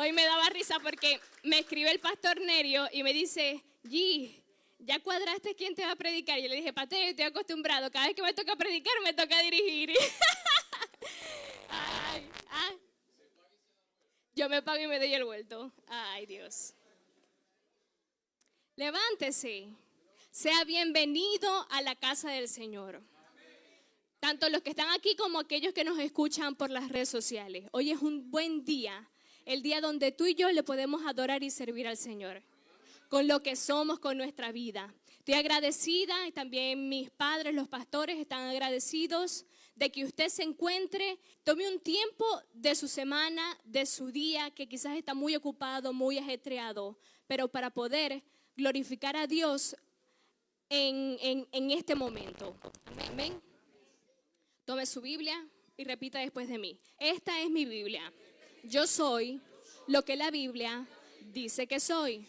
Hoy me daba risa porque me escribe el pastor Nerio y me dice, G, ¿ya cuadraste quién te va a predicar? Y yo le dije, pastor, yo estoy acostumbrado, cada vez que me toca predicar, me toca dirigir. Ay, yo me pago y me doy el vuelto. Ay, Dios. Levántese, sea bienvenido a la casa del Señor. Tanto los que están aquí como aquellos que nos escuchan por las redes sociales. Hoy es un buen día, el día donde tú y yo le podemos adorar y servir al Señor. Con lo que somos, con nuestra vida. Estoy agradecida y también mis padres, los pastores, están agradecidos de que usted se encuentre, tome un tiempo de su semana, de su día, que quizás está muy ocupado, muy ajetreado, pero para poder glorificar a Dios en este momento. Amén. Tome su Biblia y repita después de mí. Esta es mi Biblia. Yo soy lo que la Biblia dice que soy.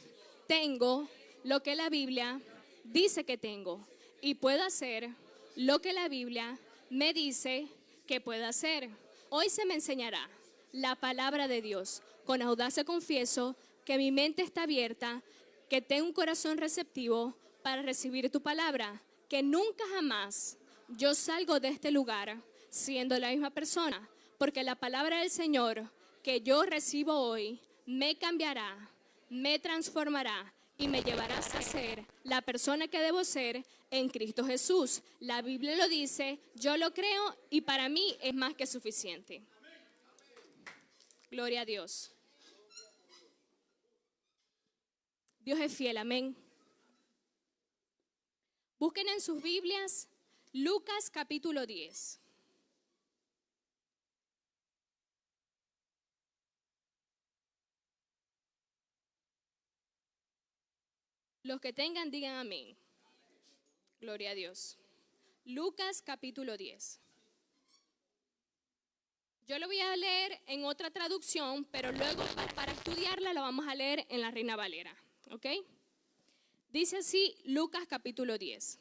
Tengo lo que la Biblia dice que tengo. Y puedo hacer lo que la Biblia me dice que puedo hacer. Hoy se me enseñará la palabra de Dios. Con audacia confieso que mi mente está abierta, que tengo un corazón receptivo para recibir tu palabra. Que nunca jamás yo salgo de este lugar siendo la misma persona, porque la palabra del Señor que yo recibo hoy me cambiará, me transformará y me llevará a ser la persona que debo ser en Cristo Jesús. La Biblia lo dice, yo lo creo y para mí es más que suficiente. Gloria a Dios. Dios es fiel, amén. Busquen en sus Biblias Lucas capítulo 10. Los que tengan, digan amén. Gloria a Dios. Lucas capítulo 10. Yo lo voy a leer en otra traducción, pero luego para estudiarla lo vamos a leer en la Reina Valera. ¿Ok? Dice así Lucas capítulo 10.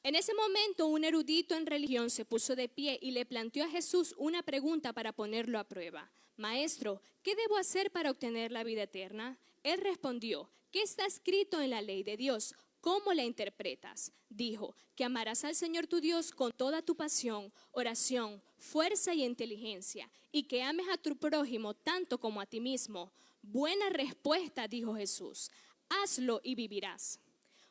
En ese momento un erudito en religión se puso de pie y le planteó a Jesús una pregunta para ponerlo a prueba. Maestro, ¿qué debo hacer para obtener la vida eterna? Él respondió, ¿qué está escrito en la ley de Dios? ¿Cómo la interpretas? Dijo, que amarás al Señor tu Dios con toda tu pasión, oración, fuerza y inteligencia, y que ames a tu prójimo tanto como a ti mismo. Buena respuesta, dijo Jesús. Hazlo y vivirás.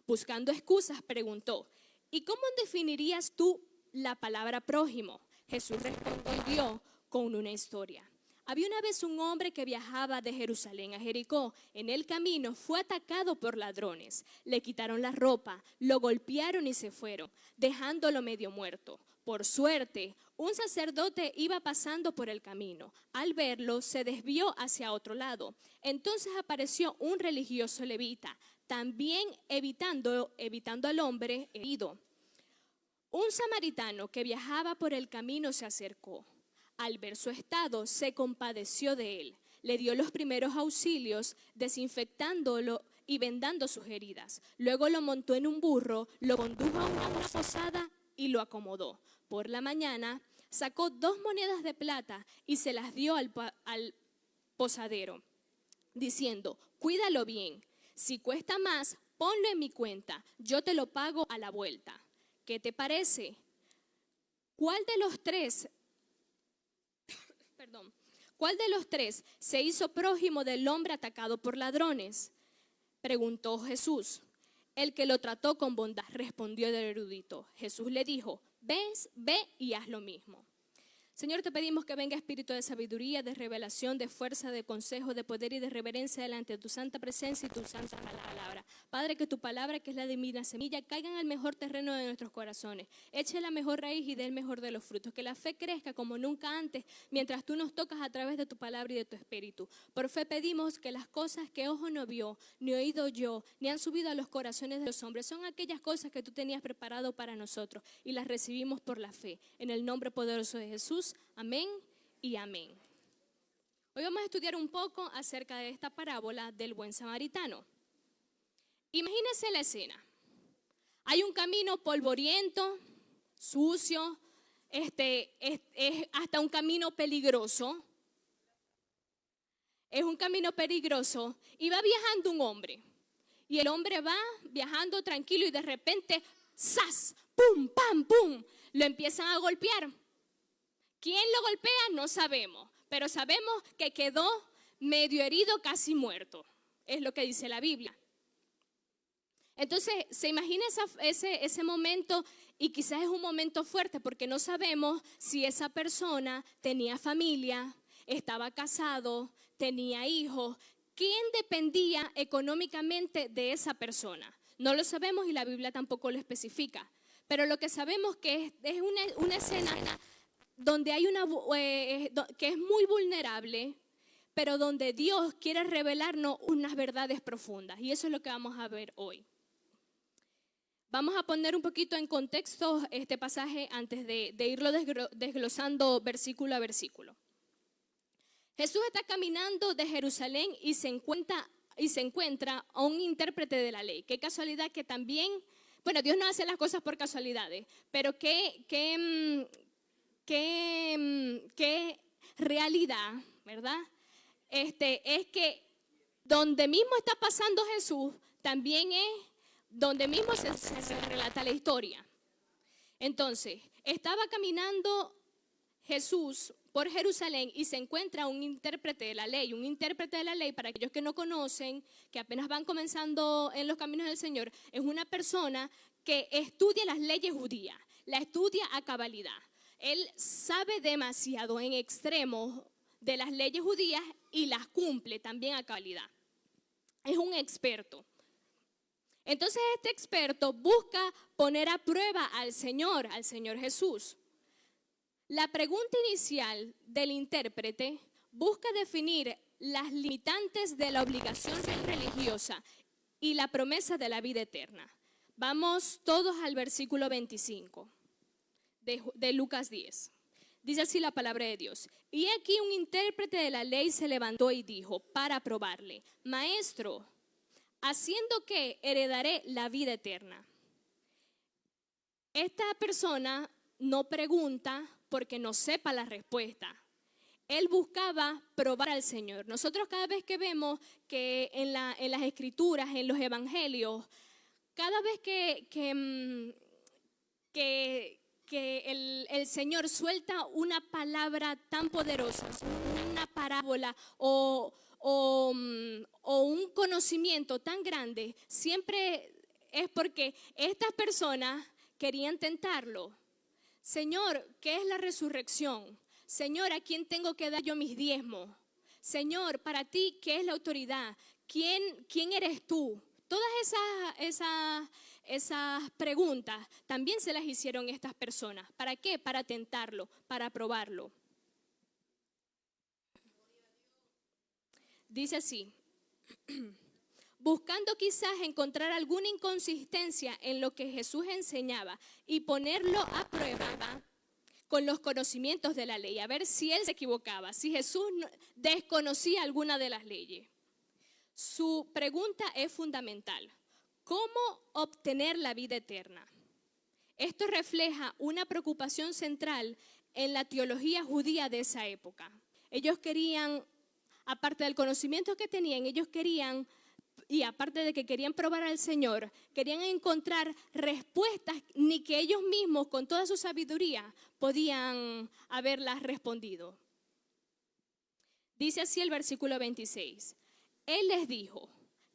Buscando excusas, preguntó, ¿y cómo definirías tú la palabra prójimo? Jesús respondió con una historia. Había una vez un hombre que viajaba de Jerusalén a Jericó. En el camino fue atacado por ladrones. Le quitaron la ropa, lo golpearon y se fueron, dejándolo medio muerto. Por suerte, un sacerdote iba pasando por el camino. Al verlo, se desvió hacia otro lado. Entonces apareció un religioso levita, también evitando al hombre herido. Un samaritano que viajaba por el camino se acercó. Al ver su estado, se compadeció de él. Le dio los primeros auxilios, desinfectándolo y vendando sus heridas. Luego lo montó en un burro, lo condujo a una posada y lo acomodó. Por la mañana sacó 2 monedas de plata y se las dio al posadero, diciendo, cuídalo bien. Si cuesta más, ponlo en mi cuenta, yo te lo pago a la vuelta. ¿Qué te parece? ¿Cuál de los tres se hizo prójimo del hombre atacado por ladrones? Preguntó Jesús. El que lo trató con bondad, respondió el erudito. Jesús le dijo, ve y haz lo mismo. Señor, te pedimos que venga espíritu de sabiduría, de revelación, de fuerza, de consejo, de poder y de reverencia delante de tu santa presencia y tu santa palabra. Padre, que tu palabra, que es la divina semilla, caiga en el mejor terreno de nuestros corazones. Eche la mejor raíz y dé el mejor de los frutos. Que la fe crezca como nunca antes, mientras tú nos tocas a través de tu palabra y de tu espíritu. Por fe pedimos que las cosas que ojo no vio, ni oído oyó, ni han subido a los corazones de los hombres, son aquellas cosas que tú tenías preparado para nosotros y las recibimos por la fe. En el nombre poderoso de Jesús. Amén y amén. Hoy vamos a estudiar un poco acerca de esta parábola del buen samaritano. Imagínense la escena. Hay un camino polvoriento, sucio, es hasta un camino peligroso. Es un camino peligroso y va viajando un hombre. Y el hombre va viajando tranquilo y de repente, ¡zas! ¡Pum! ¡Pam! ¡Pum! Lo empiezan a golpear. ¿Quién lo golpea? No sabemos, pero sabemos que quedó medio herido, casi muerto. Es lo que dice la Biblia. Entonces, se imagina ese momento, y quizás es un momento fuerte porque no sabemos si esa persona tenía familia, estaba casado, tenía hijos. ¿Quién dependía económicamente de esa persona? No lo sabemos y la Biblia tampoco lo especifica. Pero lo que sabemos que es una escena donde hay que es muy vulnerable, pero donde Dios quiere revelarnos unas verdades profundas. Y eso es lo que vamos a ver hoy. Vamos a poner un poquito en contexto este pasaje antes de irlo desglosando versículo a versículo. Jesús está caminando de Jerusalén y se encuentra a un intérprete de la ley. Qué casualidad que también, bueno, Dios no hace las cosas por casualidades, pero qué realidad, ¿verdad? Es que donde mismo está pasando Jesús, también es donde mismo se relata la historia. Entonces, estaba caminando Jesús por Jerusalén y se encuentra un intérprete de la ley. Un intérprete de la ley, para aquellos que no conocen, que apenas van comenzando en los caminos del Señor, es una persona que estudia las leyes judías, la estudia a cabalidad. Él sabe demasiado en extremos de las leyes judías y las cumple también a cabalidad. Es un experto. Entonces este experto busca poner a prueba al Señor Jesús. La pregunta inicial del intérprete busca definir las limitantes de la obligación religiosa y la promesa de la vida eterna. Vamos todos al versículo 25 de Lucas 10. Dice así la palabra de Dios. Y aquí un intérprete de la ley se levantó y dijo, para probarle, Maestro, ¿haciendo qué heredaré la vida eterna? Esta persona no pregunta porque no sepa la respuesta. Él buscaba probar al Señor. Nosotros cada vez que vemos que en las escrituras, en los evangelios, cada vez que el Señor suelta una palabra tan poderosa, una parábola o un conocimiento tan grande, siempre es porque estas personas querían tentarlo. Señor, ¿qué es la resurrección? Señor, ¿a quién tengo que dar yo mis diezmos? Señor, para ti, ¿qué es la autoridad? ¿Quién eres tú? Todas esas preguntas también se las hicieron estas personas. ¿Para qué? Para tentarlo, para probarlo. Dice así, buscando quizás encontrar alguna inconsistencia en lo que Jesús enseñaba y ponerlo a prueba con los conocimientos de la ley, a ver si él se equivocaba, si Jesús desconocía alguna de las leyes. Su pregunta es fundamental. ¿Cómo obtener la vida eterna? Esto refleja una preocupación central en la teología judía de esa época. Ellos querían, aparte del conocimiento que tenían, ellos querían, y aparte de que querían probar al Señor, querían encontrar respuestas ni que ellos mismos con toda su sabiduría podían haberlas respondido. Dice así el versículo 26. Él les dijo,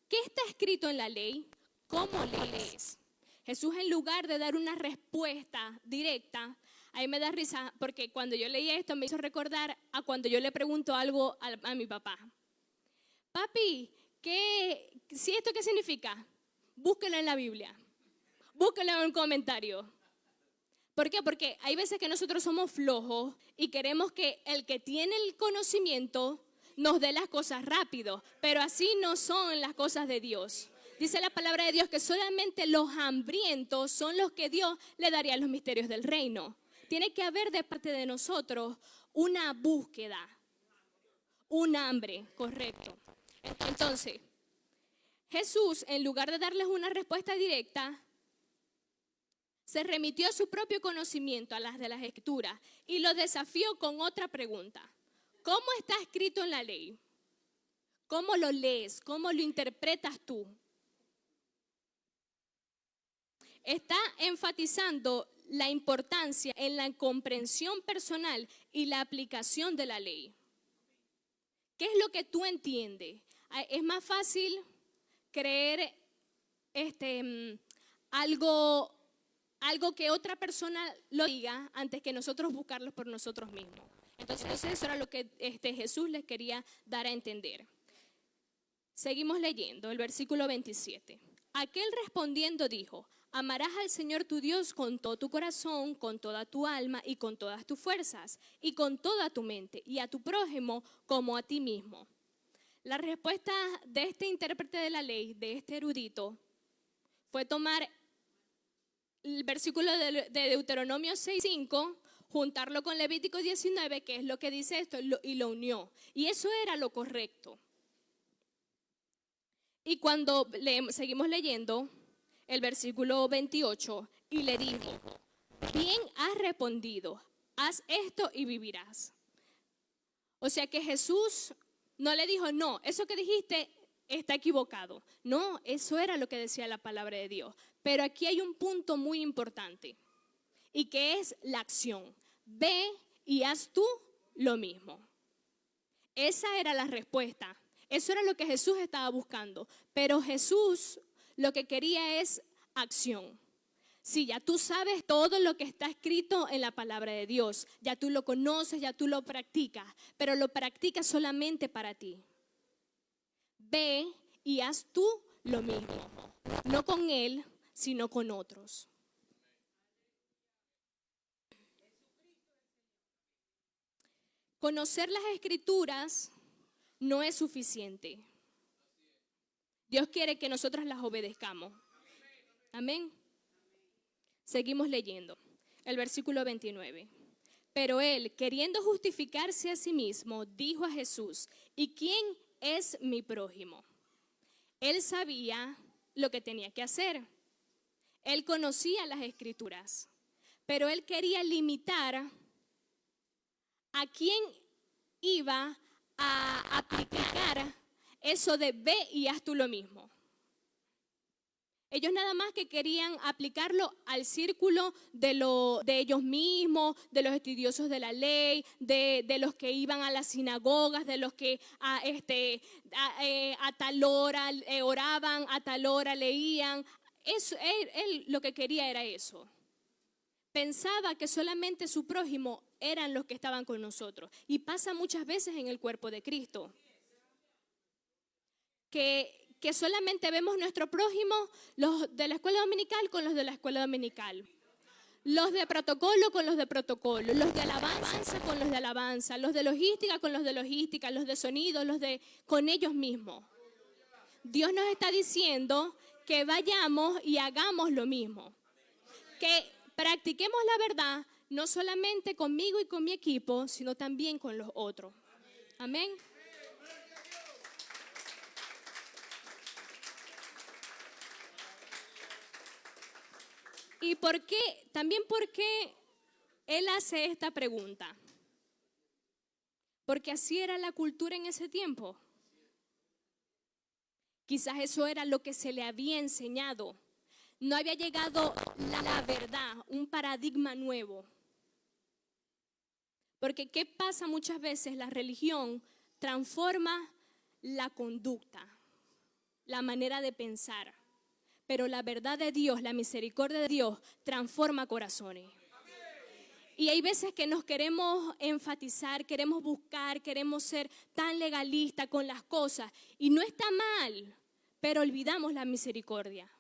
¿qué está escrito en la ley? ¿Cómo lees? Jesús, en lugar de dar una respuesta directa, a mí me da risa porque cuando yo leí esto me hizo recordar a cuando yo le pregunto algo a mi papá. Papi, ¿esto qué significa? Búsquelo en la Biblia. Búsquelo en un comentario. ¿Por qué? Porque hay veces que nosotros somos flojos y queremos que el que tiene el conocimiento nos dé las cosas rápido, pero así no son las cosas de Dios. Dice la palabra de Dios que solamente los hambrientos son los que Dios le daría los misterios del reino. Tiene que haber de parte de nosotros una búsqueda, un hambre, correcto. Entonces, Jesús, en lugar de darles una respuesta directa, se remitió a su propio conocimiento, a las de las Escrituras, y lo desafió con otra pregunta. ¿Cómo está escrito en la ley? ¿Cómo lo lees? ¿Cómo lo interpretas tú? Está enfatizando la importancia en la comprensión personal y la aplicación de la ley. ¿Qué es lo que tú entiendes? Es más fácil creer algo que otra persona lo diga antes que nosotros buscarlo por nosotros mismos. Entonces eso era lo que Jesús les quería dar a entender. Seguimos leyendo el versículo 27. Aquel respondiendo dijo: amarás al Señor tu Dios con todo tu corazón, con toda tu alma y con todas tus fuerzas y con toda tu mente, y a tu prójimo como a ti mismo. La respuesta de este intérprete de la ley, de este erudito, fue tomar el versículo de Deuteronomio 6:5, juntarlo con Levítico 19, que es lo que dice esto, y lo unió. Y eso era lo correcto. Y cuando seguimos leyendo el versículo 28, y le dijo: bien has respondido, haz esto y vivirás. O sea que Jesús no le dijo: no, eso que dijiste está equivocado. No, eso era lo que decía la palabra de Dios. Pero aquí hay un punto muy importante, y que es la acción. Ve y haz tú lo mismo. Esa era la respuesta. Eso era lo que Jesús estaba buscando. Pero Jesús lo que quería es acción. Sí, ya tú sabes todo lo que está escrito en la palabra de Dios. Ya tú lo conoces, ya tú lo practicas. Pero lo practicas solamente para ti. Ve y haz tú lo mismo. No con Él, sino con otros. Conocer las Escrituras no es suficiente. Dios quiere que nosotros las obedezcamos. Amén. Seguimos leyendo. El versículo 29. Pero él, queriendo justificarse a sí mismo, dijo a Jesús: ¿y quién es mi prójimo? Él sabía lo que tenía que hacer. Él conocía las Escrituras. Pero él quería limitar a quién iba a aplicar eso de ve y haz tú lo mismo. Ellos nada más que querían aplicarlo al círculo de ellos mismos, de los estudiosos de la ley, de los que iban a las sinagogas, de los que a tal hora oraban, a tal hora leían. Él lo que quería era eso. Pensaba que solamente su prójimo eran los que estaban con nosotros. Y pasa muchas veces en el cuerpo de Cristo. Que solamente vemos nuestro prójimo, los de la escuela dominical con los de la escuela dominical. Los de protocolo con los de protocolo. Los de alabanza con los de alabanza. Los de logística con los de logística. Los de sonido, con ellos mismos. Dios nos está diciendo que vayamos y hagamos lo mismo. Que practiquemos la verdad, no solamente conmigo y con mi equipo, sino también con los otros. Amén. ¿Y por qué? También porque él hace esta pregunta. Porque así era la cultura en ese tiempo. Quizás eso era lo que se le había enseñado. No había llegado la verdad, un paradigma nuevo. Porque ¿qué pasa muchas veces? La religión transforma la conducta, la manera de pensar. Pero la verdad de Dios, la misericordia de Dios, transforma corazones. Y hay veces que nos queremos enfatizar, queremos buscar, queremos ser tan legalistas con las cosas. Y no está mal, pero olvidamos la misericordia.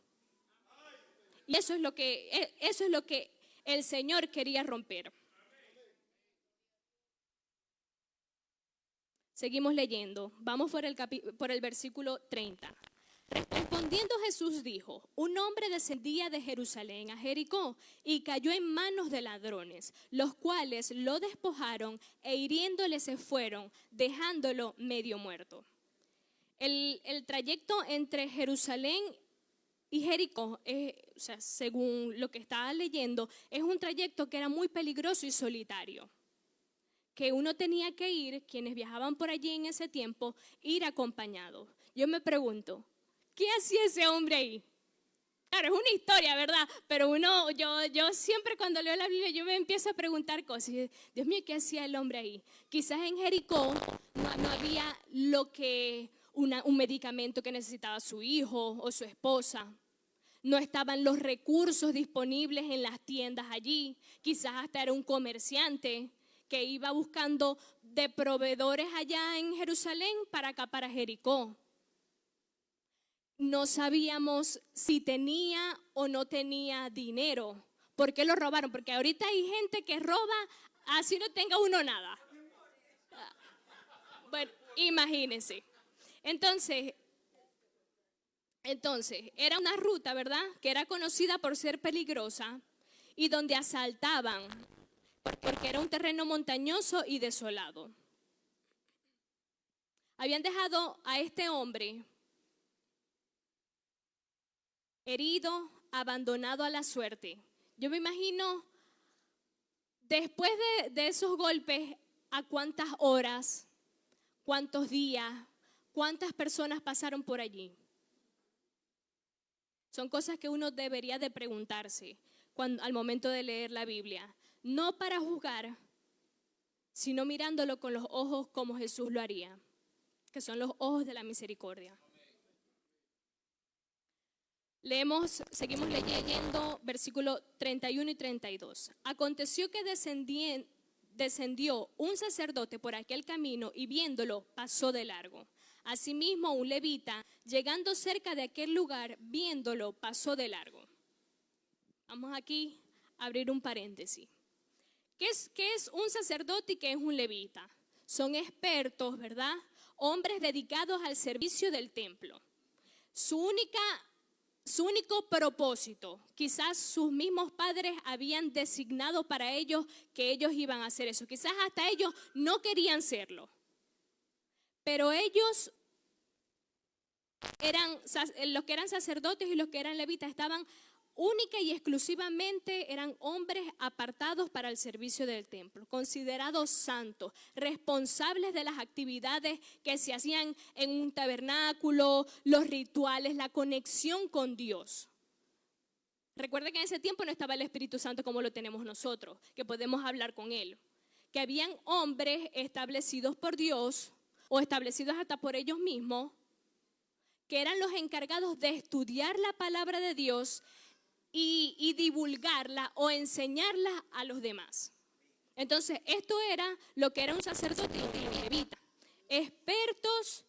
Y eso es lo que el Señor quería romper. Seguimos leyendo. Vamos por el versículo 30. Respondiendo Jesús dijo: un hombre descendía de Jerusalén a Jericó y cayó en manos de ladrones, los cuales lo despojaron e hiriéndole se fueron, dejándolo medio muerto. El trayecto entre Jerusalén y Jericó, según lo que estaba leyendo, es un trayecto que era muy peligroso y solitario. que uno tenía que ir, quienes viajaban por allí en ese tiempo, ir acompañado. Yo me pregunto, ¿qué hacía ese hombre ahí? Claro, es una historia, ¿verdad? Pero yo siempre cuando leo la Biblia, yo me empiezo a preguntar cosas. Dios mío, ¿qué hacía el hombre ahí? Quizás en Jericó no había un medicamento que necesitaba su hijo o su esposa. No estaban los recursos disponibles en las tiendas allí. Quizás hasta era un comerciante que iba buscando de proveedores allá en Jerusalén para acá, para Jericó. No sabíamos si tenía o no tenía dinero. ¿Por qué lo robaron? Porque ahorita hay gente que roba así no tenga uno nada. Bueno, imagínense. Entonces, era una ruta, ¿verdad? Que era conocida por ser peligrosa y donde asaltaban, porque era un terreno montañoso y desolado. Habían dejado a este hombre herido, abandonado a la suerte. Yo me imagino, después de esos golpes, a cuántas horas, cuántos días, cuántas personas pasaron por allí. Son cosas que uno debería de preguntarse al momento de leer la Biblia. No para juzgar, sino mirándolo con los ojos como Jesús lo haría, que son los ojos de la misericordia. Seguimos leyendo versículos 31 y 32. Aconteció que descendió un sacerdote por aquel camino y viéndolo pasó de largo. Asimismo un levita, llegando cerca de aquel lugar, viéndolo pasó de largo. Vamos aquí a abrir un paréntesis. ¿Qué es un sacerdote y qué es un levita? Son expertos, ¿verdad? Hombres dedicados al servicio del templo. Su único propósito, quizás sus mismos padres habían designado para ellos que ellos iban a hacer eso. Quizás hasta ellos no querían serlo. Pero ellos los que eran sacerdotes y los que eran levitas estaban única y exclusivamente, eran hombres apartados para el servicio del templo, considerados santos, responsables de las actividades que se hacían en un tabernáculo, los rituales, la conexión con Dios. Recuerda que en ese tiempo no estaba el Espíritu Santo como lo tenemos nosotros, que podemos hablar con Él. Que habían hombres establecidos por Dios o establecidos hasta por ellos mismos, que eran los encargados de estudiar la palabra de Dios y divulgarla o enseñarla a los demás. Entonces, esto era lo que era un sacerdote y un levita, expertos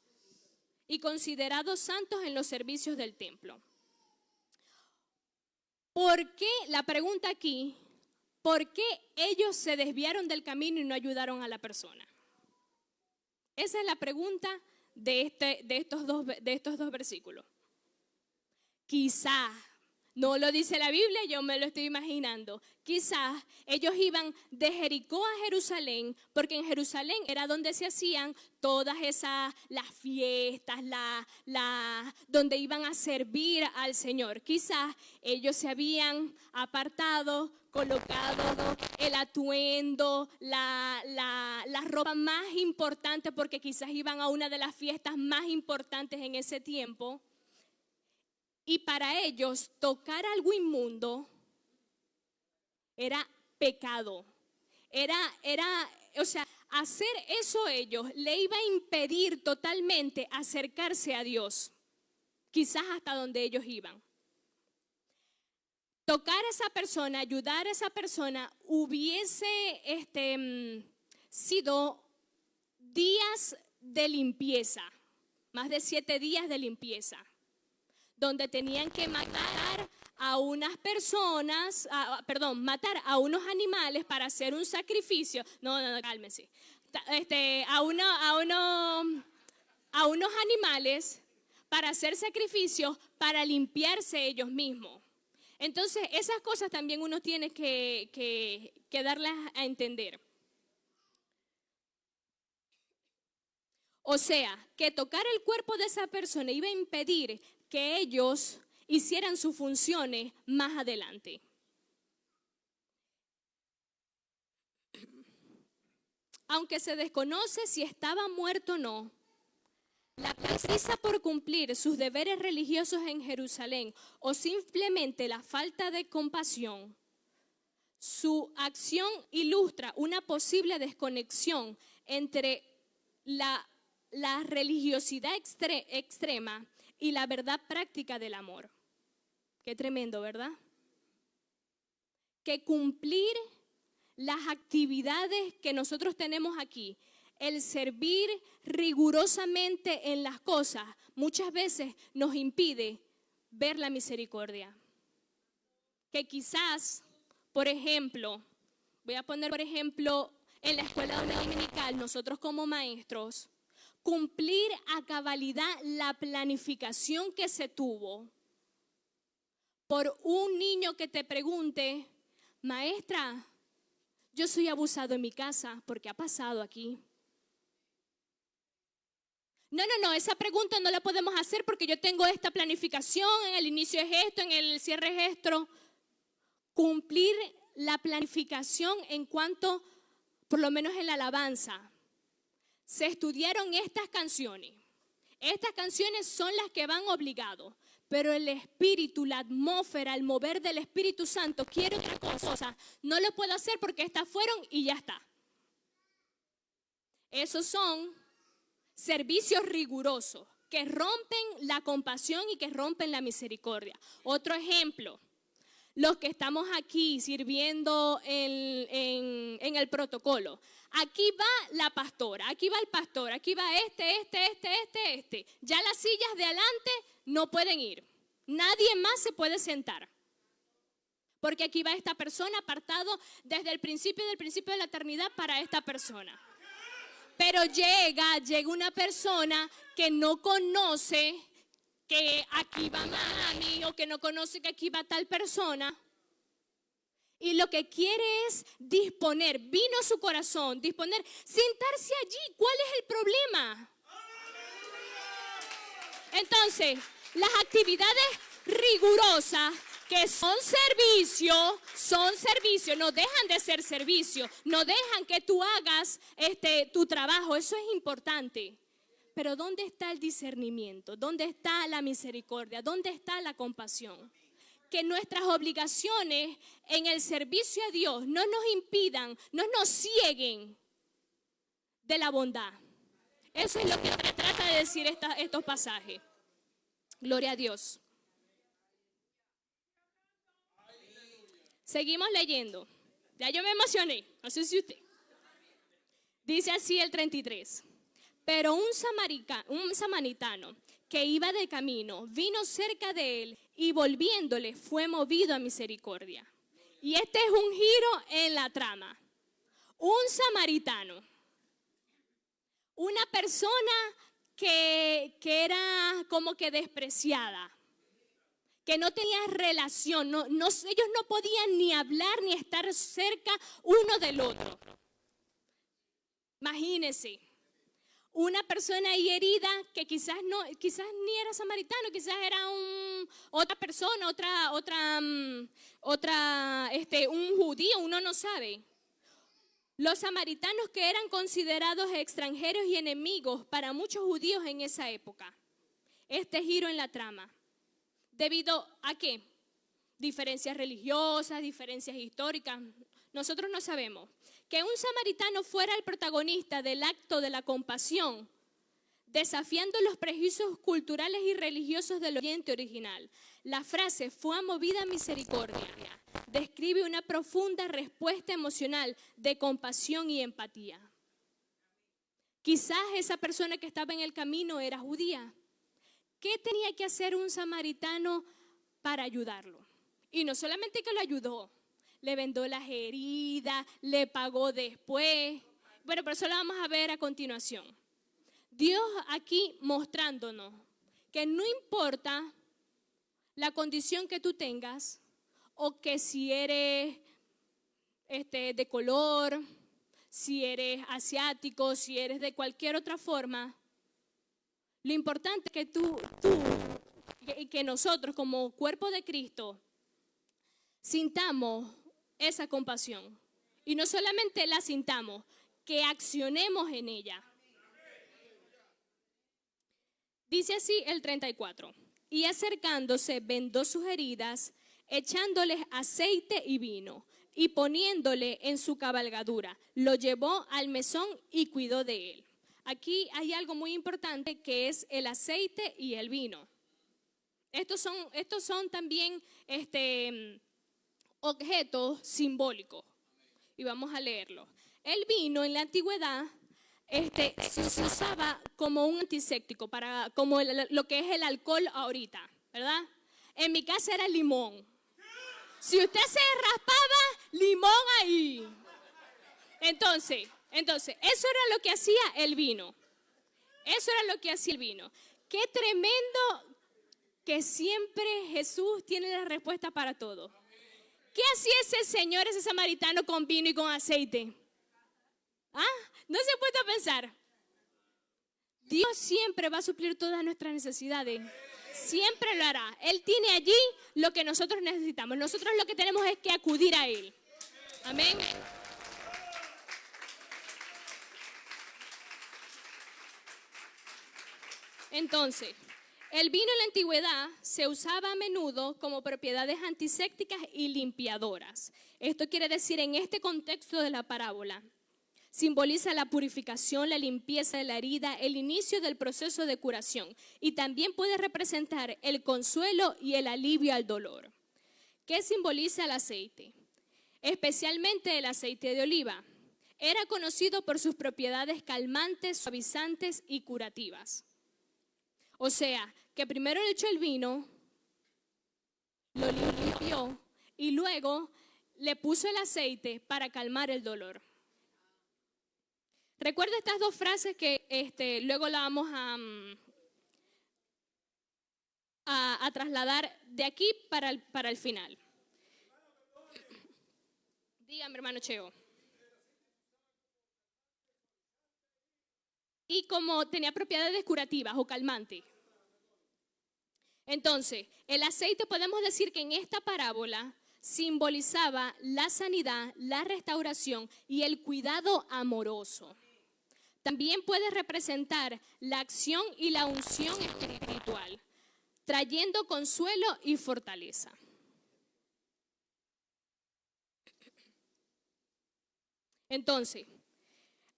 y considerados santos en los servicios del templo. ¿Por qué? La pregunta aquí, ¿por qué ellos se desviaron del camino y no ayudaron a la persona? Esa es la pregunta de estos dos versículos. Quizás, no lo dice la Biblia, yo me lo estoy imaginando. Quizás ellos iban de Jericó a Jerusalén, porque en Jerusalén era donde se hacían todas las fiestas, donde iban a servir al Señor. Quizás ellos se habían apartado, colocado el atuendo, la ropa más importante, porque quizás iban a una de las fiestas más importantes en ese tiempo. Y para ellos tocar algo inmundo era pecado. O sea, hacer eso ellos le iba a impedir totalmente acercarse a Dios. Quizás hasta donde ellos iban. Tocar a esa persona, ayudar a esa persona, hubiese sido días de limpieza, más de 7 días de limpieza, donde tenían que matar a unas personas, matar a unos animales para hacer un sacrificio. No, cálmense. A unos animales para hacer sacrificios para limpiarse ellos mismos. Entonces, esas cosas también uno tiene que darlas a entender. O sea, que tocar el cuerpo de esa persona iba a impedir que ellos hicieran sus funciones más adelante. aunque se desconoce si estaba muerto o no, la prisa por cumplir sus deberes religiosos en Jerusalén o simplemente la falta de compasión, su acción ilustra una posible desconexión entre la religiosidad extrema y la verdad práctica del amor. Qué tremendo, ¿verdad? Que cumplir las actividades que nosotros tenemos aquí, el servir rigurosamente en las cosas, muchas veces nos impide ver la misericordia. Que quizás, por ejemplo, voy a poner por ejemplo, en la escuela dominical, nosotros como maestros, cumplir a cabalidad la planificación que se tuvo por un niño que te pregunte, maestra, yo soy abusado en mi casa, ¿por qué ha pasado aquí? No, esa pregunta no la podemos hacer porque yo tengo esta planificación, en el inicio es esto, en el cierre es esto. Cumplir la planificación en cuanto, por lo menos en la alabanza, se estudiaron estas canciones. Estas canciones son las que van obligados, pero el espíritu, la atmósfera, el mover del Espíritu Santo quiere otra cosa. No lo puedo hacer porque estas fueron y ya está. Esos son servicios rigurosos que rompen la compasión y que rompen la misericordia. Otro ejemplo, los que estamos aquí sirviendo en el protocolo. Aquí va la pastora, aquí va el pastor, aquí va este. Ya las sillas de adelante no pueden ir. Nadie más se puede sentar. Porque aquí va esta persona apartado desde el principio de la eternidad para esta persona. Pero llega una persona que no conoce que aquí va mami o que no conoce que aquí va tal persona. Y lo que quiere es disponer, vino a su corazón, disponer, sentarse allí. ¿Cuál es el problema? Entonces, las actividades rigurosas que son servicio, no dejan de ser servicio, no dejan que tú hagas tu trabajo, eso es importante. Pero ¿dónde está el discernimiento? ¿Dónde está la misericordia? ¿Dónde está la compasión? Que nuestras obligaciones en el servicio a Dios no nos impidan, no nos cieguen de la bondad. Eso es lo que trata de decir estos pasajes. Gloria a Dios. Seguimos leyendo. Ya yo me emocioné, no sé si usted. Dice así el 33. Pero un samaritano que iba de camino vino cerca de él y volviéndole fue movido a misericordia. Y este es un giro en la trama. Un samaritano, una persona que era como que despreciada, que no tenía relación, ellos no podían ni hablar ni estar cerca uno del otro. Imagínense, una persona ahí herida que quizás ni era samaritano, quizás era otra persona, un judío, uno no sabe. Los samaritanos que eran considerados extranjeros y enemigos para muchos judíos en esa época. Este giro en la trama. ¿Debido a qué? Diferencias religiosas, diferencias históricas. Nosotros no sabemos. Que un samaritano fuera el protagonista del acto de la compasión, desafiando los prejuicios culturales y religiosos del oyente original. La frase fue movida a misericordia describe una profunda respuesta emocional de compasión y empatía. Quizás esa persona que estaba en el camino era judía. ¿Qué tenía que hacer un samaritano para ayudarlo? Y no solamente que lo ayudó, le vendó las heridas, le pagó después. Bueno, pero eso lo vamos a ver a continuación. Dios aquí mostrándonos que no importa la condición que tú tengas o que si eres de color, si eres asiático, si eres de cualquier otra forma, lo importante es que nosotros como cuerpo de Cristo sintamos esa compasión. Y no solamente la sintamos, que accionemos en ella. Dice así el 34. Y acercándose, vendó sus heridas, echándoles aceite y vino, y poniéndole en su cabalgadura, lo llevó al mesón y cuidó de él. Aquí hay algo muy importante que es el aceite y el vino. Estos son también objetos simbólicos. Y vamos a leerlo. El vino en la antigüedad se usaba como un antiséptico, como lo que es el alcohol ahorita, ¿verdad? En mi casa era limón. Si usted se raspaba, limón ahí. Entonces, eso era lo que hacía el vino. Eso era lo que hacía el vino. Qué tremendo que siempre Jesús tiene la respuesta para todo. ¿Qué hacía ese señor, ese samaritano, con vino y con aceite? ¿Ah? ¿No se ha puesto a pensar? Dios siempre va a suplir todas nuestras necesidades. Siempre lo hará. Él tiene allí lo que nosotros necesitamos. Nosotros lo que tenemos es que acudir a Él. Amén. Entonces, el vino en la antigüedad se usaba a menudo como propiedades antisépticas y limpiadoras. Esto quiere decir, en este contexto de la parábola, simboliza la purificación, la limpieza de la herida, el inicio del proceso de curación, y también puede representar el consuelo y el alivio al dolor. ¿Qué simboliza el aceite? Especialmente el aceite de oliva. Era conocido por sus propiedades calmantes, suavizantes y curativas. O sea, que primero le echó el vino, lo limpió y luego le puso el aceite para calmar el dolor. Recuerda estas dos frases que luego la vamos a trasladar de aquí para el final. Dígame, hermano Cheo. Y como tenía propiedades curativas o calmantes. Entonces, el aceite podemos decir que en esta parábola simbolizaba la sanidad, la restauración y el cuidado amoroso. También puede representar la acción y la unción espiritual, trayendo consuelo y fortaleza. Entonces,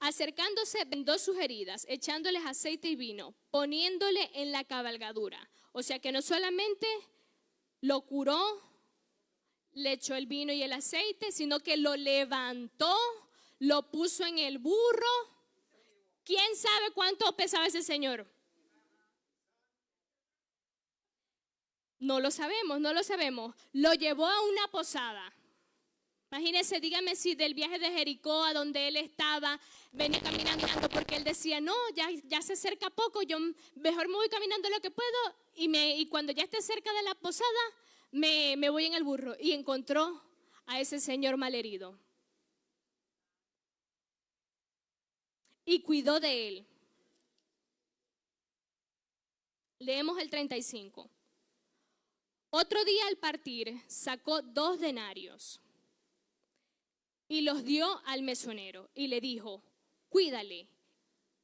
acercándose, vendó sus heridas, echándoles aceite y vino, poniéndole en la cabalgadura. O sea que no solamente lo curó, le echó el vino y el aceite, sino que lo levantó, lo puso en el burro. ¿Quién sabe cuánto pesaba ese señor? No lo sabemos, no lo sabemos. Lo llevó a una posada. Imagínense, dígame si del viaje de Jericó a donde él estaba, venía caminando, porque él decía, no, ya se acerca poco, yo mejor me voy caminando lo que puedo, y cuando ya esté cerca de la posada, me voy en el burro. Y encontró a ese señor malherido. Y cuidó de él. Leemos el 35. Otro día al partir, sacó 2 denarios. Y los dio al mesonero y le dijo, cuídale,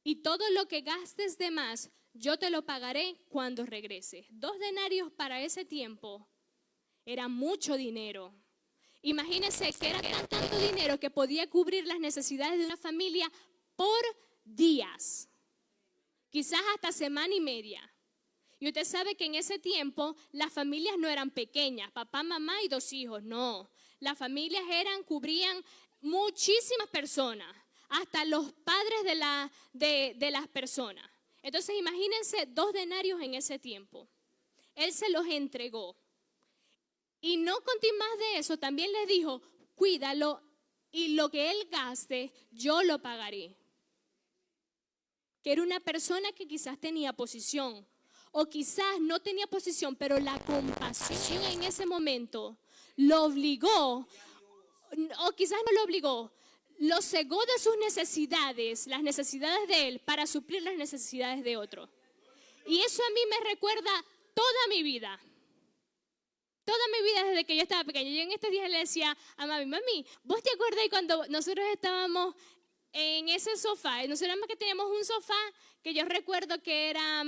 y todo lo que gastes de más, yo te lo pagaré cuando regrese. 2 denarios para ese tiempo era mucho dinero. Imagínense que era tanto dinero que podía cubrir las necesidades de una familia por días, quizás hasta semana y media. Y usted sabe que en ese tiempo las familias no eran pequeñas, papá, mamá y 2 hijos, no. Las familias cubrían muchísimas personas, hasta los padres de las personas. Entonces imagínense 2 denarios en ese tiempo. Él se los entregó. Y no conté más de eso, también les dijo, cuídalo y lo que él gaste, yo lo pagaré. Que era una persona que quizás tenía posición. O quizás no tenía posición, pero la compasión en ese momento lo obligó, o quizás no lo obligó, lo cegó de sus necesidades, las necesidades de él, para suplir las necesidades de otro. Y eso a mí me recuerda toda mi vida. Toda mi vida desde que yo estaba pequeña. Yo en estos días le decía a mami, ¿vos te acuerdas cuando nosotros estábamos en ese sofá, nosotros más que teníamos un sofá que yo recuerdo que era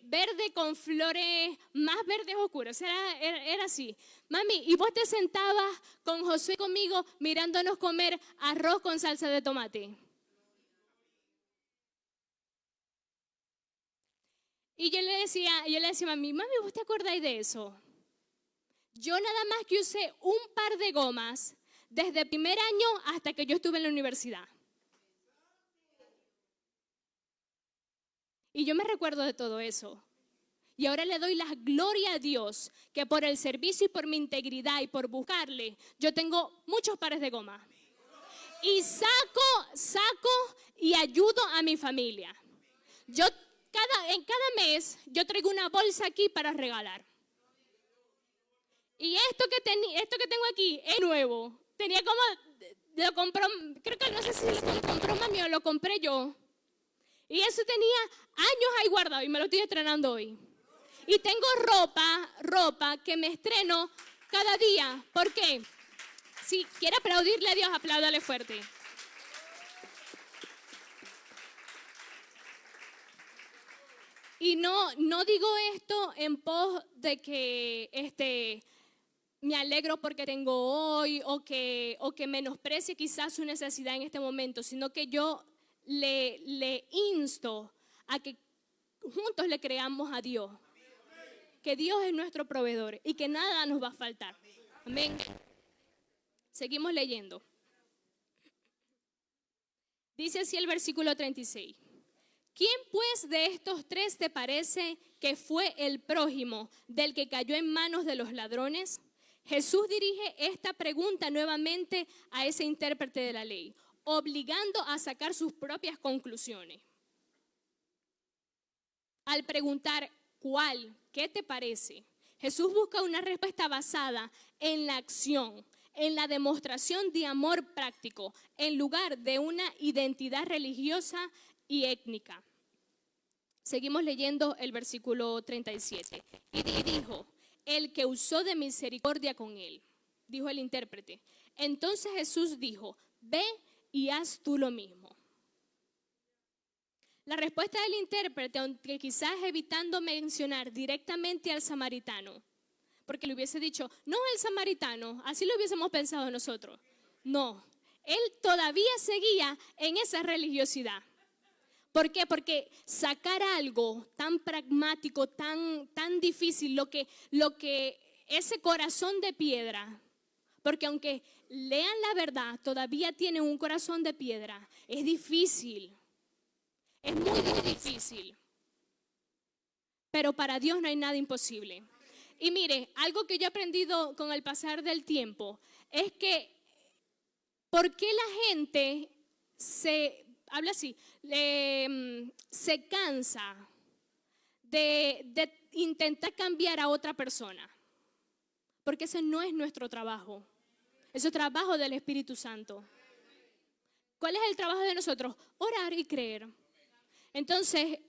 verde con flores más verdes oscuras, era así. Mami, y vos te sentabas con Josué y conmigo mirándonos comer arroz con salsa de tomate. Y yo le decía, mami, ¿vos te acordáis de eso? Yo nada más que usé un par de gomas desde primer año hasta que yo estuve en la universidad. Y yo me recuerdo de todo eso. Y ahora le doy la gloria a Dios que por el servicio y por mi integridad y por buscarle, yo tengo muchos pares de goma. Y saco y ayudo a mi familia. En cada mes yo traigo una bolsa aquí para regalar. Y esto que tengo aquí es nuevo. Tenía como, lo compró, creo que no sé si lo compró mami o lo compré yo. Y eso tenía años ahí guardado y me lo estoy estrenando hoy. Y tengo ropa que me estreno cada día. ¿Por qué? Si quiere aplaudirle a Dios, apláudale fuerte. Y no digo esto en pos de que me alegro porque tengo hoy o que menosprecie quizás su necesidad en este momento, sino que yo le insto a que juntos le creamos a Dios, que Dios es nuestro proveedor y que nada nos va a faltar. Amén. Seguimos leyendo. Dice así el versículo 36. ¿Quién pues de estos tres te parece que fue el prójimo del que cayó en manos de los ladrones? Jesús dirige esta pregunta nuevamente a ese intérprete de la ley, obligando a sacar sus propias conclusiones. Al preguntar, ¿cuál? ¿Qué te parece? Jesús busca una respuesta basada en la acción, en la demostración de amor práctico, en lugar de una identidad religiosa y étnica. Seguimos leyendo el versículo 37. Y dijo, el que usó de misericordia con él, dijo el intérprete. Entonces Jesús dijo, ve y haz tú lo mismo. La respuesta del intérprete, aunque quizás evitando mencionar directamente al samaritano, porque le hubiese dicho, no el samaritano, así lo hubiésemos pensado nosotros. No, él todavía seguía en esa religiosidad. ¿Por qué? Porque sacar algo tan pragmático, tan difícil, lo que ese corazón de piedra, porque aunque lean la verdad, todavía tienen un corazón de piedra, es difícil, es muy difícil. Pero para Dios no hay nada imposible. Y mire, algo que yo he aprendido con el pasar del tiempo es que ¿por qué la gente se cansa de intentar cambiar a otra persona? Porque ese no es nuestro trabajo. Ese es el trabajo del Espíritu Santo. ¿Cuál es el trabajo de nosotros? Orar y creer. Entonces,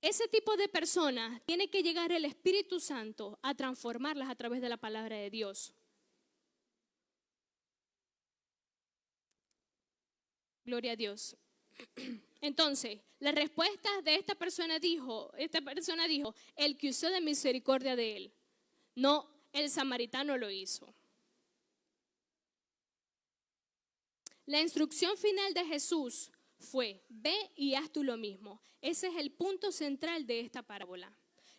ese tipo de personas tiene que llegar el Espíritu Santo a transformarlas a través de la palabra de Dios. Gloria a Dios. Entonces, la respuesta de esta persona dijo, el que usó de misericordia de él. No, el samaritano lo hizo. La instrucción final de Jesús fue, ve y haz tú lo mismo. Ese es el punto central de esta parábola.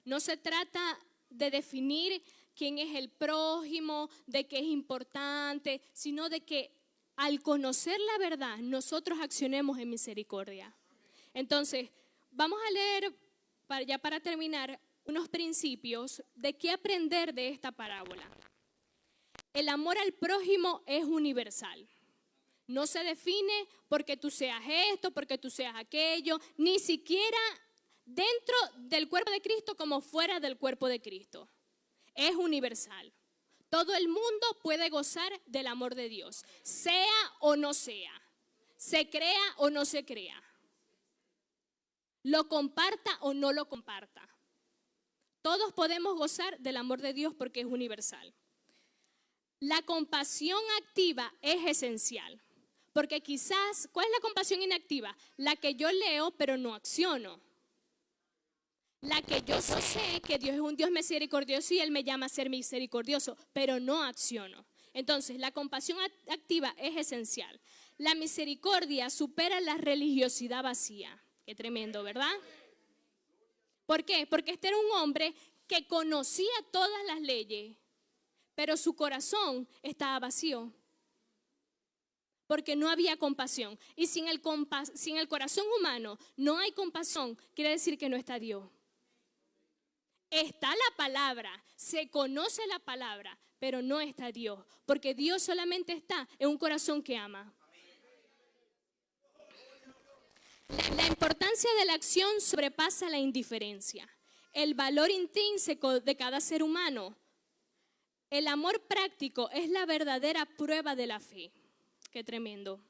No se trata de definir quién es el prójimo, de qué es importante, sino de que al conocer la verdad, nosotros accionemos en misericordia. Entonces, vamos a leer, para terminar, unos principios de qué aprender de esta parábola. El amor al prójimo es universal. No se define porque tú seas esto, porque tú seas aquello, ni siquiera dentro del cuerpo de Cristo como fuera del cuerpo de Cristo. Es universal. Todo el mundo puede gozar del amor de Dios, sea o no sea, se crea o no se crea, lo comparta o no lo comparta. Todos podemos gozar del amor de Dios porque es universal. La compasión activa es esencial. Porque quizás, ¿cuál es la compasión inactiva? La que yo leo pero no acciono. La que yo sé que Dios es un Dios misericordioso y Él me llama a ser misericordioso, pero no acciono. Entonces, la compasión activa es esencial. La misericordia supera la religiosidad vacía. Qué tremendo, ¿verdad? ¿Por qué? Porque este era un hombre que conocía todas las leyes, pero su corazón estaba vacío. Porque no había compasión. Y sin el corazón humano no hay compasión, quiere decir que no está Dios. Está la palabra, se conoce la palabra, pero no está Dios. Porque Dios solamente está en un corazón que ama. La importancia de la acción sobrepasa la indiferencia. El valor intrínseco de cada ser humano. El amor práctico es la verdadera prueba de la fe. Qué tremendo.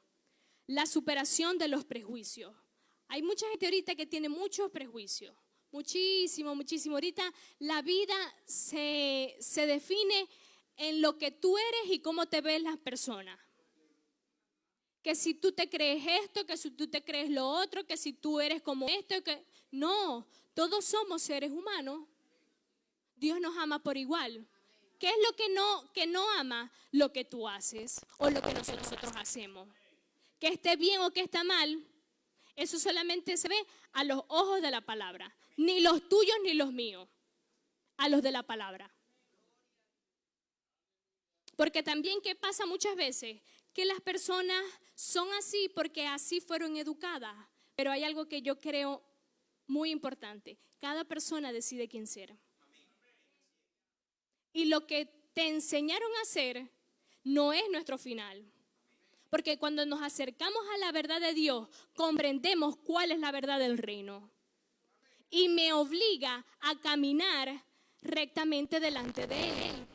La superación de los prejuicios. Hay mucha gente ahorita que tiene muchos prejuicios. Muchísimo, muchísimo. Ahorita la vida se define en lo que tú eres y cómo te ven las personas. Que si tú te crees esto, que si tú te crees lo otro, que si tú eres como esto, que no, todos somos seres humanos. Dios nos ama por igual. ¿Qué es lo que no ama? Lo que tú haces o lo que nosotros hacemos. Que esté bien o que está mal, eso solamente se ve a los ojos de la palabra. Ni los tuyos ni los míos, a los de la palabra. Porque también, ¿qué pasa muchas veces? Que las personas son así porque así fueron educadas. Pero hay algo que yo creo muy importante. Cada persona decide quién ser. Y lo que te enseñaron a hacer no es nuestro final. Porque cuando nos acercamos a la verdad de Dios, comprendemos cuál es la verdad del reino. Y me obliga a caminar rectamente delante de Él.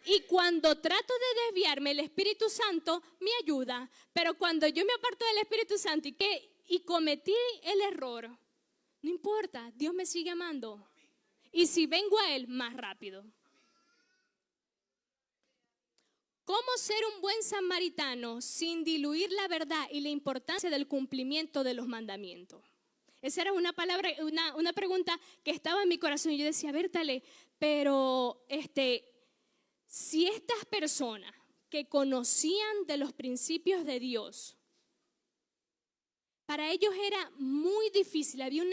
Y cuando trato de desviarme, el Espíritu Santo me ayuda. Pero cuando yo me aparto del Espíritu Santo y cometí el error, no importa, Dios me sigue amando. Y si vengo a Él, más rápido. ¿Cómo ser un buen samaritano sin diluir la verdad y la importancia del cumplimiento de los mandamientos? Esa era una pregunta que estaba en mi corazón. Y yo decía, Bertale, pero si estas personas que conocían de los principios de Dios, para ellos era muy difícil, había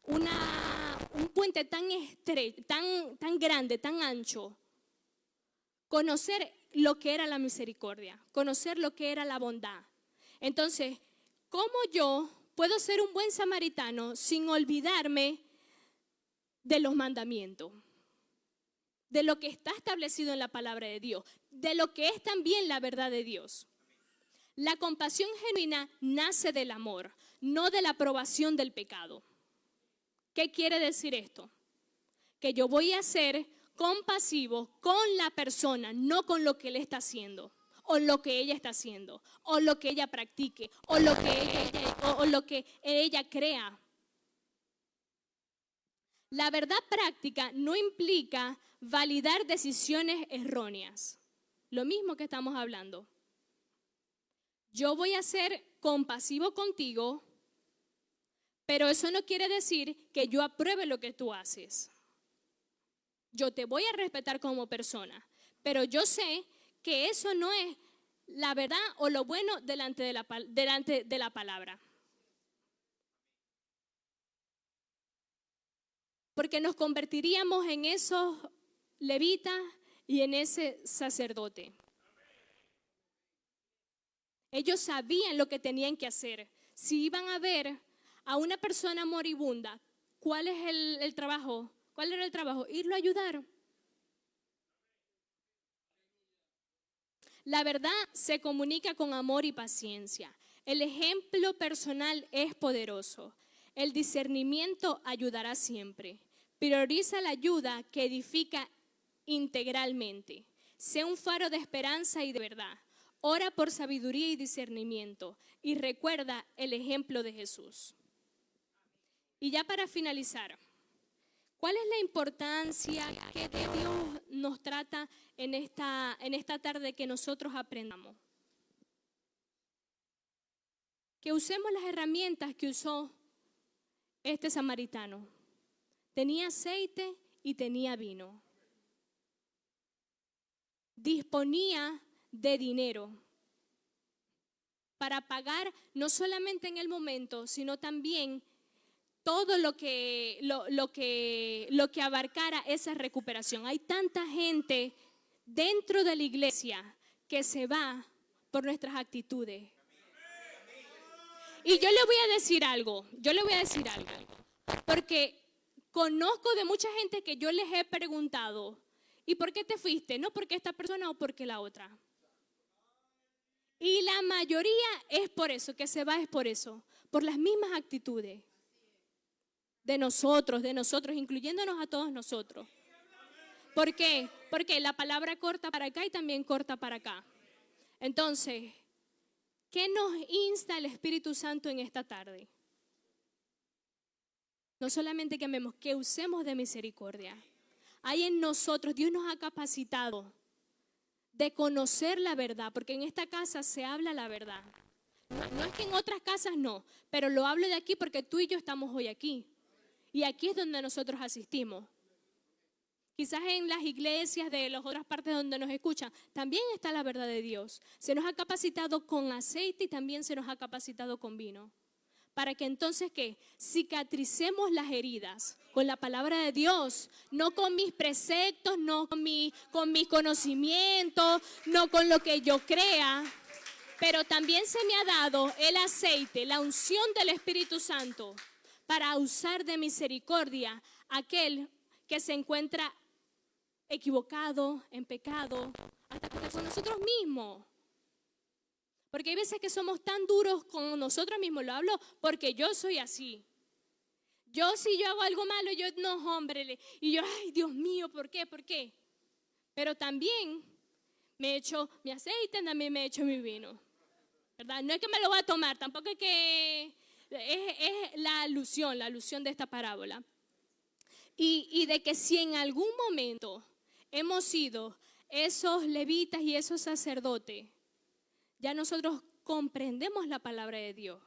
un puente tan estrecho, tan grande, tan ancho, conocer lo que era la misericordia, conocer lo que era la bondad. Entonces, ¿cómo yo puedo ser un buen samaritano sin olvidarme de los mandamientos? De lo que está establecido en la palabra de Dios, de lo que es también la verdad de Dios. La compasión genuina nace del amor, no de la aprobación del pecado. ¿Qué quiere decir esto? Que yo voy a ser compasivo con la persona, no con lo que él está haciendo, o lo que ella está haciendo, o lo que ella practique, o lo que ella crea. La verdad práctica no implica validar decisiones erróneas. Lo mismo que estamos hablando. Yo voy a ser compasivo contigo, pero eso no quiere decir que yo apruebe lo que tú haces. Yo te voy a respetar como persona, pero yo sé que eso no es la verdad o lo bueno delante de la palabra. Porque nos convertiríamos en esos levitas y en ese sacerdote. Ellos sabían lo que tenían que hacer. Si iban a ver a una persona moribunda, ¿cuál es el trabajo? ¿Cuál era el trabajo? Irlo a ayudar. La verdad se comunica con amor y paciencia. El ejemplo personal es poderoso. El discernimiento ayudará siempre. Prioriza la ayuda que edifica integralmente. Sé un faro de esperanza y de verdad. Ora por sabiduría y discernimiento. Y recuerda el ejemplo de Jesús. Y ya para finalizar, ¿cuál es la importancia que Dios nos trata en esta tarde que nosotros aprendamos? que usemos las herramientas que usó este samaritano. Tenía aceite y tenía vino. Disponía de dinero para pagar no solamente en el momento, sino también todo lo que abarcara esa recuperación. Hay tanta gente dentro de la iglesia que se va por nuestras actitudes. Y yo le voy a decir algo, porque conozco de mucha gente que yo les he preguntado, ¿y por qué te fuiste? No porque esta persona o porque la otra. Y la mayoría es por eso, que se va es por eso, por las mismas actitudes de nosotros, incluyéndonos a todos nosotros. ¿Por qué? Porque la palabra corta para acá y también corta para acá. Entonces, ¿qué nos insta el Espíritu Santo en esta tarde? No solamente que amemos, que usemos de misericordia. Hay en nosotros, Dios nos ha capacitado de conocer la verdad, porque en esta casa se habla la verdad. No es que en otras casas no, pero lo hablo de aquí porque tú y yo estamos hoy aquí. Y aquí es donde nosotros asistimos. Quizás en las iglesias de las otras partes donde nos escuchan, también está la verdad de Dios. Se nos ha capacitado con aceite y también se nos ha capacitado con vino. Para que entonces, ¿qué? Cicatricemos las heridas con la palabra de Dios, no con mis preceptos, no con mis conocimientos, no con lo que yo crea. Pero también se me ha dado el aceite, la unción del Espíritu Santo, para usar de misericordia a aquel que se encuentra equivocado, en pecado, hasta con nosotros mismos. Porque hay veces que somos tan duros con nosotros mismos, lo hablo porque yo soy así. Si yo hago algo malo, yo no, hombre, y yo, ay, Dios mío, ¿por qué? ¿Por qué? Pero también me echo mi aceite, también me echo mi vino, ¿verdad? No es que me lo voy a tomar, tampoco es que... Es la alusión de esta parábola. Y de que si en algún momento hemos sido esos levitas y esos sacerdotes, ya nosotros comprendemos la palabra de Dios.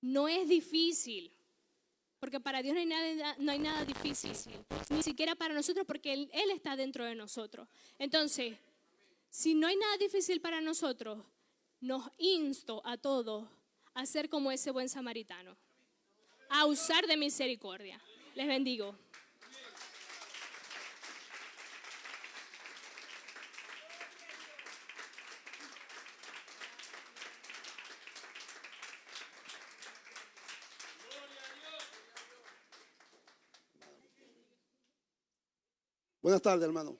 No es difícil, porque para Dios no hay nada difícil, ni siquiera para nosotros, porque Él está dentro de nosotros. Entonces, si no hay nada difícil para nosotros, nos insto a todos a ser como ese buen samaritano, a usar de misericordia. Les bendigo. Buenas tardes, hermano.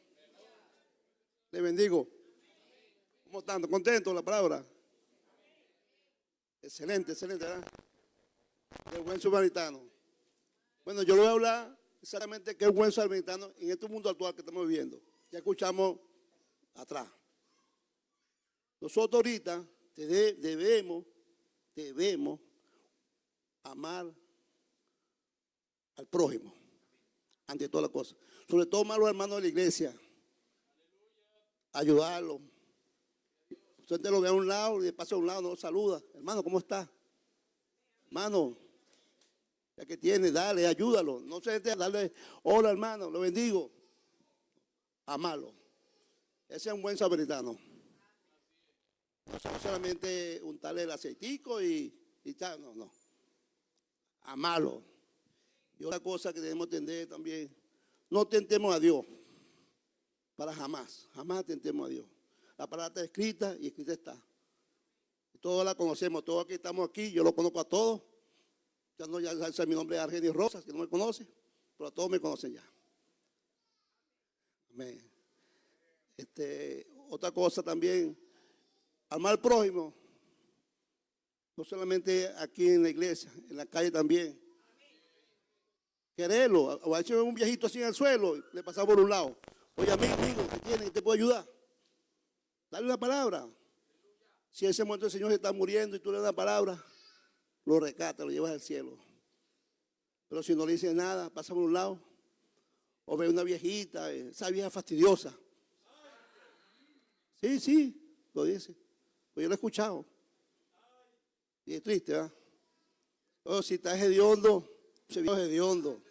Les bendigo. ¿Cómo están? ¿Contentos la palabra? Excelente, ¿verdad? El buen samaritano. Bueno, yo le voy a hablar exactamente qué es el buen samaritano en este mundo actual que estamos viviendo. Ya escuchamos atrás. Nosotros ahorita debemos amar al prójimo, ante todas las cosas. Sobre todo a los hermanos de la iglesia. Ayudarlos. Usted lo ve a un lado y de paso a un lado no lo saluda. Hermano, ¿cómo está? Hermano, ya que tiene, dale, ayúdalo. No se darle, hola hermano, lo bendigo. Amarlo. Ese es un buen samaritano. No solamente untarle el aceitico y tal, no. Amarlo. Y otra cosa que debemos entender también, no tentemos a Dios. Jamás tentemos a Dios. La palabra está escrita y escrita está. Todos la conocemos, todos aquí estamos aquí, yo lo conozco a todos. Ya mi nombre es Argenis Rosas, que no me conoce, pero a todos me conocen ya. Amén. Otra cosa también, amar al prójimo, no solamente aquí en la iglesia, en la calle también. Quererlo, o a veces un viejito así en el suelo, le pasamos por un lado. Oye, amigo, ¿qué tiene? ¿Qué te puedo ayudar? Dale una palabra. Si en ese momento el Señor se está muriendo y tú le das una palabra, lo rescatas, lo llevas al cielo. Pero si no le dices nada, pasa por un lado, o ve una viejita, esa vieja fastidiosa. Sí, lo dice. Pues yo lo he escuchado. Y es triste, ¿verdad? Oh, si está hediondo, se vio hediondo.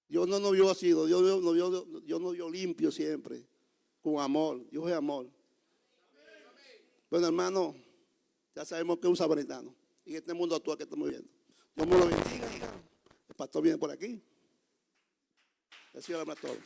Dios no nos vio así, Dios nos vio limpio siempre, con amor. Dios es amor. Bueno, hermano, ya sabemos que es un samaritano. Y en este mundo actual que estamos viviendo. Dios me lo bendiga. El pastor viene por aquí. Así habla todo.